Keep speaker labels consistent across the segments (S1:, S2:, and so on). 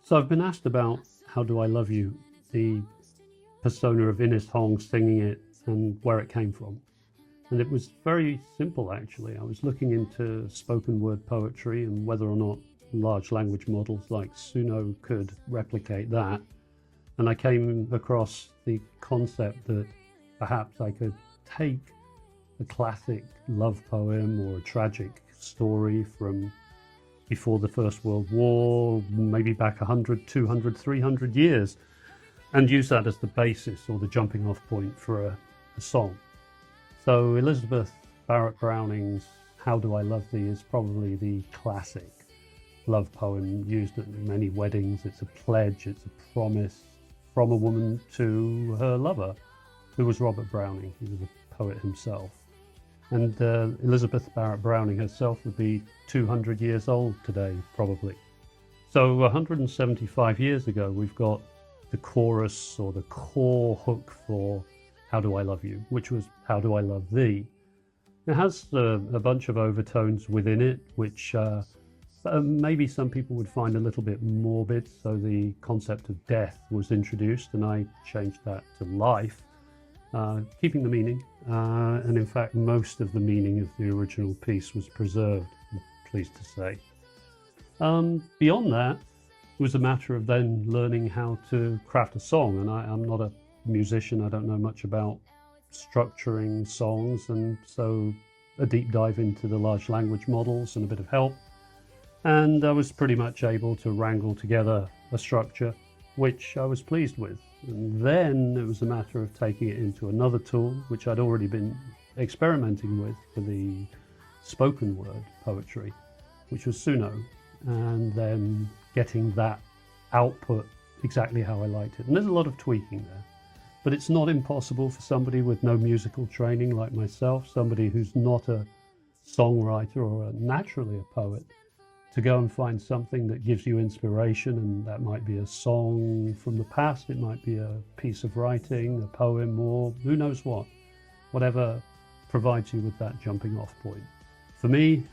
S1: So I've been asked about How Do I Love You, the persona of Ines Hong singing it and where it came from. And it was very simple, actually. I was looking into spoken word poetry and whether or not large language models like Suno could replicate that. And I came across the concept that perhaps I could take a classic love poem or a tragic story from before the First World War, maybe back 100, 200, 300 years, and use that as the basis or the jumping off point for a song. So Elizabeth Barrett Browning's How Do I Love Thee is probably the classic love poem used at many weddings. It's a pledge, it's a promise from a woman to her lover, who was Robert Browning. He was a poet himself. And Elizabeth Barrett Browning herself would be 200 years old today, probably. So 175 years ago, we've got the chorus or the core hook for How Do I Love You, which was How Do I Love Thee. It has a bunch of overtones within it, which maybe some people would find a little bit morbid. So the concept of death was introduced, and I changed that to life. Keeping the meaning, and in fact most of the meaning of the original piece was preserved, I'm pleased to say. Beyond that, it was a matter of then learning how to craft a song, and I'm not a musician, I don't know much about structuring songs, and so a deep dive into the large language models and a bit of help, and I was pretty much able to wrangle together a structure which I was pleased with. And then it was a matter of taking it into another tool, which I'd already been experimenting with for the spoken word poetry, which was Suno, and then getting that output exactly how I liked it. And there's a lot of tweaking there, but it's not impossible for somebody with no musical training like myself, somebody who's not a songwriter or naturally a poet, to go and find something that gives you inspiration, and that might be a song from the past, it might be a piece of writing, a poem, or who knows what, whatever provides you with that jumping off point. For me,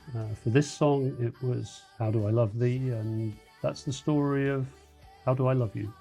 S1: for this song, it was How Do I Love Thee, and that's the story of How Do I Love You.